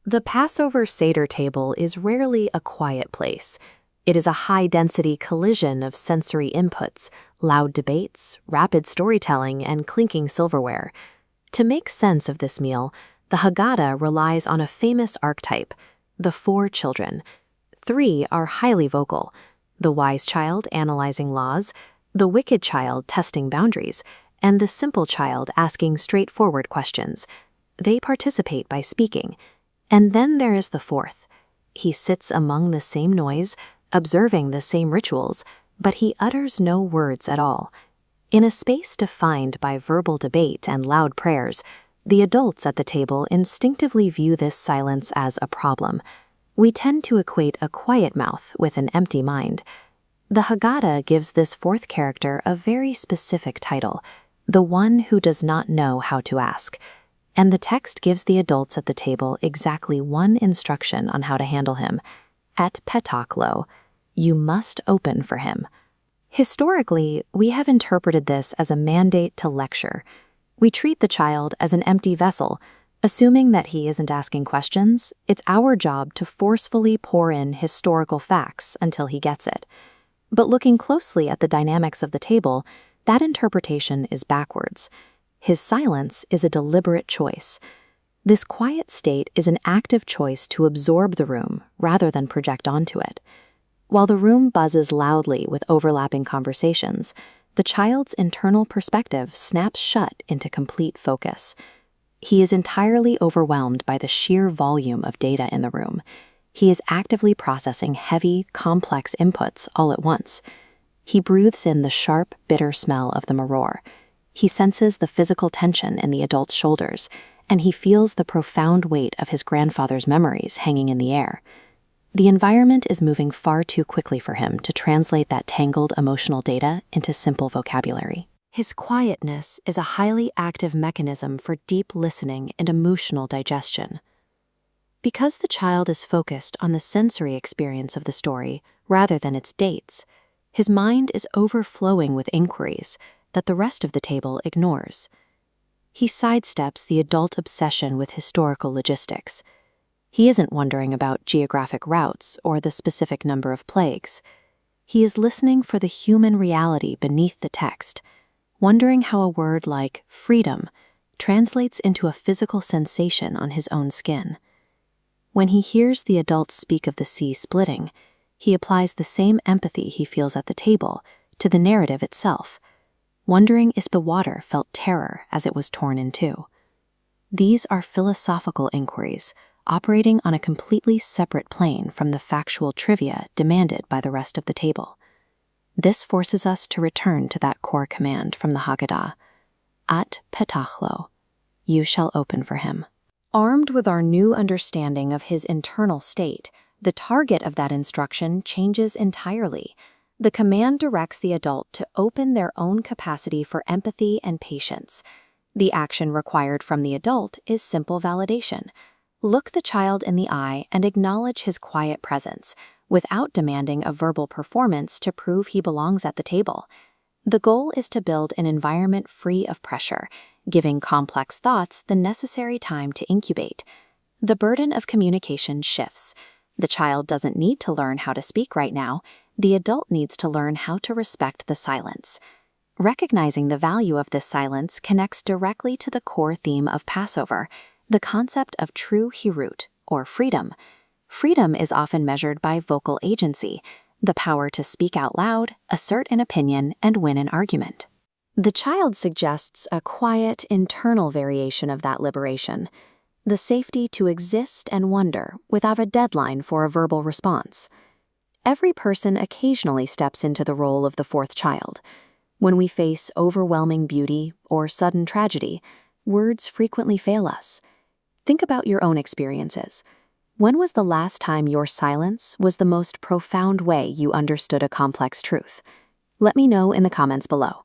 The Passover Seder table is rarely a quiet place. It is a high-density collision of sensory inputs, loud debates, rapid storytelling, and clinking silverware. To make sense of this meal, the Haggadah relies on a famous archetype, the four children. Three are highly vocal: the wise child analyzing laws, the wicked child testing boundaries, and the simple child asking straightforward questions. They participate by speaking. And then there is the fourth. He sits among the same noise, observing the same rituals, but he utters no words at all. In a space defined by verbal debate and loud prayers, the adults at the table instinctively view this silence as a problem. We tend to equate a quiet mouth with an empty mind. The Haggadah gives this fourth character a very specific title, the one who does not know how to ask. And the text gives the adults at the table exactly one instruction on how to handle him. Et petach lo, you must open for him. Historically, we have interpreted this as a mandate to lecture. We treat the child as an empty vessel, assuming that he isn't asking questions. It's our job to forcefully pour in historical facts until he gets it. But looking closely at the dynamics of the table, that interpretation is backwards. His silence is a deliberate choice. This quiet state is an active choice to absorb the room rather than project onto it. While the room buzzes loudly with overlapping conversations, the child's internal perspective snaps shut into complete focus. He is entirely overwhelmed by the sheer volume of data in the room. He is actively processing heavy, complex inputs all at once. He breathes in the sharp, bitter smell of the maror. He senses the physical tension in the adult's shoulders, and he feels the profound weight of his grandfather's memories hanging in the air. The environment is moving far too quickly for him to translate that tangled emotional data into simple vocabulary. His quietness is a highly active mechanism for deep listening and emotional digestion. Because the child is focused on the sensory experience of the story rather than its dates, his mind is overflowing with inquiries that the rest of the table ignores. He sidesteps the adult obsession with historical logistics. He isn't wondering about geographic routes or the specific number of plagues. He is listening for the human reality beneath the text, wondering how a word like freedom translates into a physical sensation on his own skin. When he hears the adults speak of the sea splitting, he applies the same empathy he feels at the table to the narrative itself, wondering if the water felt terror as it was torn in two. These are philosophical inquiries, operating on a completely separate plane from the factual trivia demanded by the rest of the table. This forces us to return to that core command from the Haggadah, Et petach lo, you shall open for him. Armed with our new understanding of his internal state, the target of that instruction changes entirely. The command directs the adult to open their own capacity for empathy and patience. The action required from the adult is simple validation. Look the child in the eye and acknowledge his quiet presence, without demanding a verbal performance to prove he belongs at the table. The goal is to build an environment free of pressure, giving complex thoughts the necessary time to incubate. The burden of communication shifts. The child doesn't need to learn how to speak right now. The adult needs to learn how to respect the silence. Recognizing the value of this silence connects directly to the core theme of Passover, the concept of true hirut, or freedom. Freedom is often measured by vocal agency, the power to speak out loud, assert an opinion, and win an argument. The child suggests a quiet, internal variation of that liberation, the safety to exist and wonder without a deadline for a verbal response. Every person occasionally steps into the role of the fourth child. When we face overwhelming beauty or sudden tragedy, words frequently fail us. Think about your own experiences. When was the last time your silence was the most profound way you understood a complex truth? Let me know in the comments below.